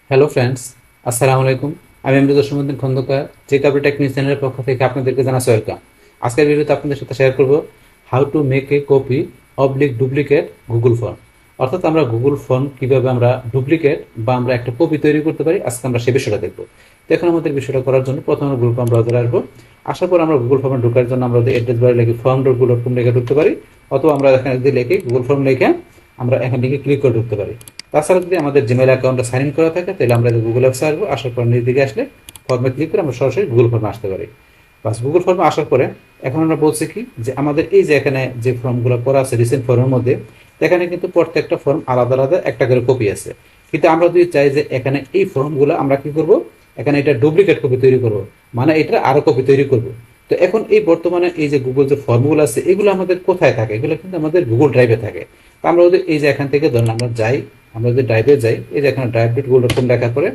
Hello friends, আসসালামু আলাইকুম। আমি আমৃত সমুদ্দিন খন্দকার, যে কাপড় টেকনিক চ্যানেলের পক্ষ থেকে আপনাদেরকে জানাচ্ছি ওয়েলকাম। আজকের ভিডিওতে আপনাদের সাথে শেয়ার করব how to make a copy oblique duplicate Google form. অর্থাৎ আমরা গুগল ফর্ম কীভাবে আমরা ডুপ্লিকেট বা আমরা একটা কপি তৈরি করতে পারি, আজকে আমরা সে বিষয়টা দেখব। তো এখন আমাদের বিষয়টা করার জন্য প্রথমে গুগল ফর্ম ব্রাউজারে আসবো। আসার পর আমরা গুগল ফর্মে ঢোকার জন্য আমরা অ্যাড্রেস বারে লিখে ফর্ম ডট গুগল ফর্ম লিখে ঢুকতে পারি, অথবা আমরা এখানে যদি লিখে গুগল ফর্ম লিখে আমরা এখান থেকে ক্লিক করে ঢুকতে পারি। তাছাড়া যদি আমাদের জিমেল অ্যাকাউন্টে সাইন ইন করা থাকে তাহলে আমরা গুগল অ্যাপসে আসবো, আসার পর নিজ দিকে আসলে ফর্মে ক্লিক করে আমরা সরাসরি গুগল ফর্মে আসতে পারি। বাস গুগল ফর্মে আসার পরে এখন আমরা বলছি কি যে আমাদের এই যে এখানে যে ফর্মগুলো করা আছে রিসেন্ট ফর্মের মধ্যে, এখানে কিন্তু প্রত্যেকটা ফর্ম আলাদা আলাদা একটা করে কপি আছে। কিন্তু আমরা যদি চাই যে এখানে এই ফর্মগুলো আমরা কি করব, এখানে এটা ডুপ্লিকেট কপি তৈরি করব, মানে এটা আরো কপি তৈরি করব। তো এখন এই বর্তমানে এই যে গুগল যে ফর্মগুলো আছে এগুলো আমাদের কোথায় থাকে? এগুলো কিন্তু আমাদের গুগল ড্রাইভে থাকে। তো আমরা যদি এই যে এখান থেকে ধরুন আমরা যাই, আমরা যদি ড্রাইভে যাই, এই যে এখানে drive dot Google dot com লেখার পরে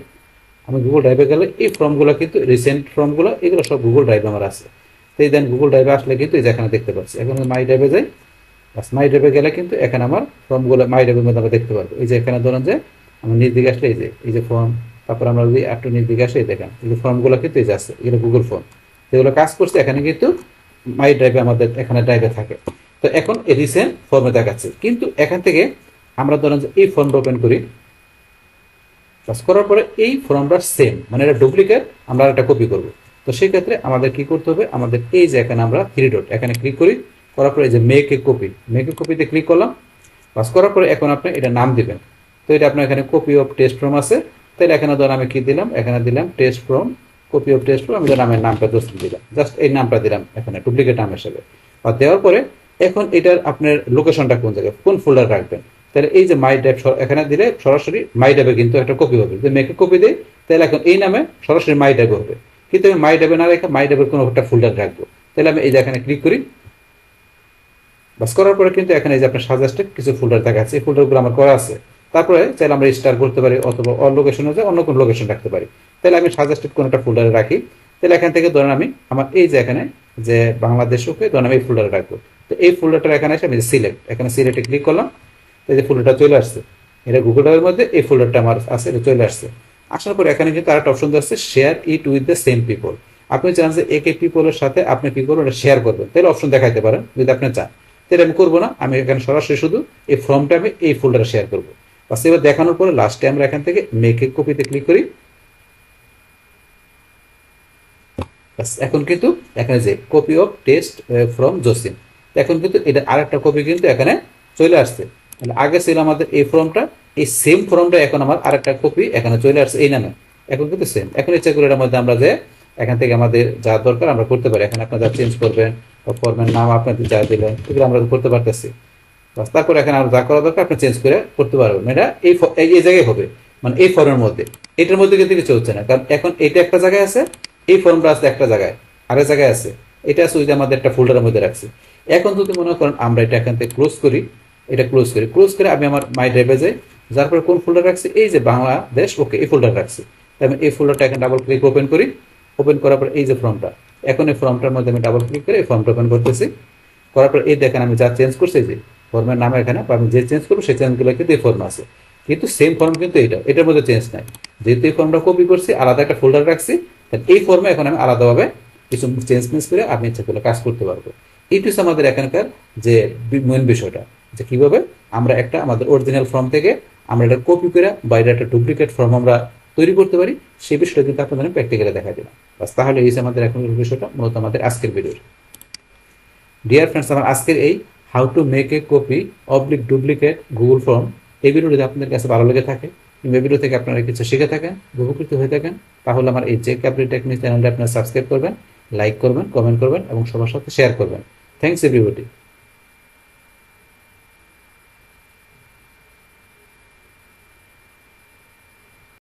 আমি গুগল ড্রাইভে গেলে এই ফর্মগুলো কিন্তু রিসেন্ট ফর্মগুলো এগুলো সব গুগল ড্রাইভে আমার আছে। তো এই দেন গুগল ড্রাইভে আসলে কিন্তু এই যে এখানে দেখতে পাচ্ছি, এখন মাই ড্রাইভে যাই। বাস মাই ড্রাইভে গেলে কিন্তু এখানে আমার ফর্মগুলো মাই ড্রাইভের মধ্যে আমরা দেখতে পারবো। এই যে এখানে ধরুন যে আমার নিজ দিকে আসলে এই যে ফর্ম, তারপর আমরা যদি একটু নিজ দিকে আসে দেখেন এই যে ফর্মগুলো কিন্তু এই যে আছে, এগুলো গুগল ফর্ম, যেগুলো কাজ করছে এখানে কিন্তু মাই ড্রাইভে আমাদের এখানে ড্রাইভে থাকে। তো এখন এই রিসেন্ট ফর্মে দেখাচ্ছে, কিন্তু এখান থেকে আমরা ধরেন যে এই ফর্মটা ওপেন করি। কাজ করার পরে এই ফর্মটা সেম, মানে এটা ডুপ্লিকেট, আমরা একটা কপি করব। তো সেই ক্ষেত্রে আমাদের কি করতে হবে, আমাদের এই যে এখানে আমরা থ্রি ডট এখানে ক্লিক করি, করার পরে এই যে make a copy, make a কপিতে ক্লিক করলাম। কাজ করার পরে এখন আপনি এটা নাম দিবেন। তো এটা আপনার এখানে কপি অফ টেস্ট ফর্ম আছে, তাহলে এখানে ধর আমি কি দিলাম, এখানে দিলাম test form, copy of test form, আমি নামের নামটা জাস্ট দিলাম, জাস্ট এই নামটা দিলাম এখানে ডুপ্লিকেট নাম হিসেবে। আর দেওয়ার পরে এখন এটার আপনার লোকেশনটা কোন জায়গায়, কোন ফোল্ডার রাখবেন। তাহলে এই যে মাই ড্রাইভ এখানে দিলে সরাসরি মাই ড্রাইভে কিন্তু একটা কপি হবে। যদি মেকে কপি দেয় তাহলে এখন এই নামে সরাসরি মাই ড্রাইভে হবে, কিন্তু আমি মাই ড্রাইভে না রেখে মাই ড্রাইভের কোনো একটা ফোল্ডার রাখবো। তাহলে আমি এই যে এখানে ক্লিক করি। বাস করার পরে কিন্তু এখানে এই যে আপনার সাজেস্টেড কিছু ফোল্ডার দেখাচ্ছে, এই ফোল্ডারগুলো আমার করা আছে। তারপরে চাইলে আমরা স্টার করতে পারি, অথবা অল লোকেশনে যায় অন্য কোনো লোকেশন রাখতে পারি। তাহলে আমি সাজেস্টেড কোনো একটা ফোল্ডারে রাখি। তাহলে এখান থেকে ধরেন আমি আমার এই যে এখানে যে বাংলাদেশ ওকে ধরেন আমি এই ফোল্ডারে রাখবো। তো এই ফোল্ডারটা এখানে এসে আমি সিলেক্ট, এখানে সিলেক্টে ক্লিক করলাম। এই যে ফোল্ডারটা চলে আসছে, এটা গুগল ড্রাইভের মধ্যে এই ফোল্ডারটা আমার আছে, এটা চলে আসছে। আসার পর এখানে কিন্তু আরেকটা অপশন আছে, share it with the same people. আপনি চান যে একে পিপলের সাথে আপনি কি করবেন, এটা শেয়ার করবেন, তাহলে অপশন দেখাইতে পারেন যদি আপনি চান। তাহলে আমি করবো না, আমি এখানে সরাসরি শুধু এই ফর্মটা আমি এই ফোল্ডারে শেয়ার করবো। বাস এবার দেখানোর পরে লাস্টে আমরা এখান থেকে মেক এ কপিতে ক্লিক করি। বাস এখন কিন্তু এখানে যে copy of test from Jasim, এখন কিন্তু এটা আরেকটা কপি কিন্তু এখানে চলে আসছে। তাহলে আগে ছিল আমাদের এই ফর্মটা, এই সেম ফর্মটা এখন আমার আরেকটা কপি এখানে চলে আসছে এই নামে, এখন কিন্তু সেম। এখন ইচ্ছা করে এটার মধ্যে আমরা যে এখান থেকে আমাদের যা দরকার আমরা করতে পারি, এখানে আপনারা যা চেঞ্জ করবেন বা ফর্মের নাম আপনাদের যা দিলেন এগুলো আমরা করতে পারতেছি। বাস তারপর এখানে আমরা যা করা দরকার আপনি চেঞ্জ করে করতে পারবেন। এটা এই জায়গায় হবে, মানে এই ফর্মের মধ্যে। এটার মধ্যে কিন্তু কিছু হচ্ছে না, কারণ এখন এটা একটা জায়গায় আছে, এই ফর্মটা আছে একটা জায়গায়, আরেক জায়গায় আছে। এটা আছে ওই যে আমাদের একটা ফোল্ডারের মধ্যে রাখছি। এখন যদি মনে করেন আমরা এটা এখান থেকে ক্লোজ করি, এটা ক্লোজ করে আমি আমার মাই ড্রাইভে যাই, যার পরে কোন ফোল্ডার রাখছি, এই যে বাংলাদেশ ওকে এই ফোল্ডার রাখছি। আমি এই ফোল্ডারটা এখন ডাবল ক্লিক ওপেন করি। ওপেন করার পর এই যে ফর্মটা, এখন এই ফর্মটার মধ্যে আমি ডাবল ক্লিক করে এই ফর্মটা ওপেন করতেছি। করার পর এই দেখেন আমি যা চেঞ্জ করছি, যে ফর্মের নাম এখানে আমি যে চেঞ্জ করবো সেই চেঞ্জগুলো কিন্তু এই ফর্মে আছে, কিন্তু সেম ফর্ম কিন্তু এটার মধ্যে চেঞ্জ নাই। যেহেতু এই ফর্মটা কপি করছি, আলাদা একটা ফোল্ডার রাখছি, তাহলে এই ফর্মে এখন আমি আলাদাভাবে কিছু চেঞ্জ করে আপনি ইচ্ছা করলে কাজ করতে পারবো। এইটু হচ্ছে আমাদের এখানকার যে মেন বিষয়টা, যে কিভাবে আমরা একটা আমাদের অরিজিনাল ফর্ম থেকে আমরা এটা কপি করে বা এটা একটা ডুপ্লিকেট ফর্ম আমরা তৈরি করতে পারি, সেই বিষয়টা কিন্তু আপনাদের আমি প্র্যাকটিক্যালি দেখা দিলাম। বাস তাহলে এই যে আমাদের এখন বিষয়টা মূলত আমাদের আজকের ভিডিওর। ডিয়ার ফ্রেন্ডস, আমার আজকের এই how to make a copy oblique duplicate Google form এই ভিডিও যদি আপনাদের কাছে ভালো লেগে থাকে, কিংবা ভিডিও থেকে আপনারা কিছু শিখে থাকেন, উপকৃত হয়ে থাকেন, তাহলে আমার এই যে ক্যাপ্রি টেকনিক চ্যানেলটা আপনারা সাবস্ক্রাইব করবেন, লাইক করবেন, কমেন্ট করবেন এবং সবার সাথে শেয়ার করবেন। Thanks everybody.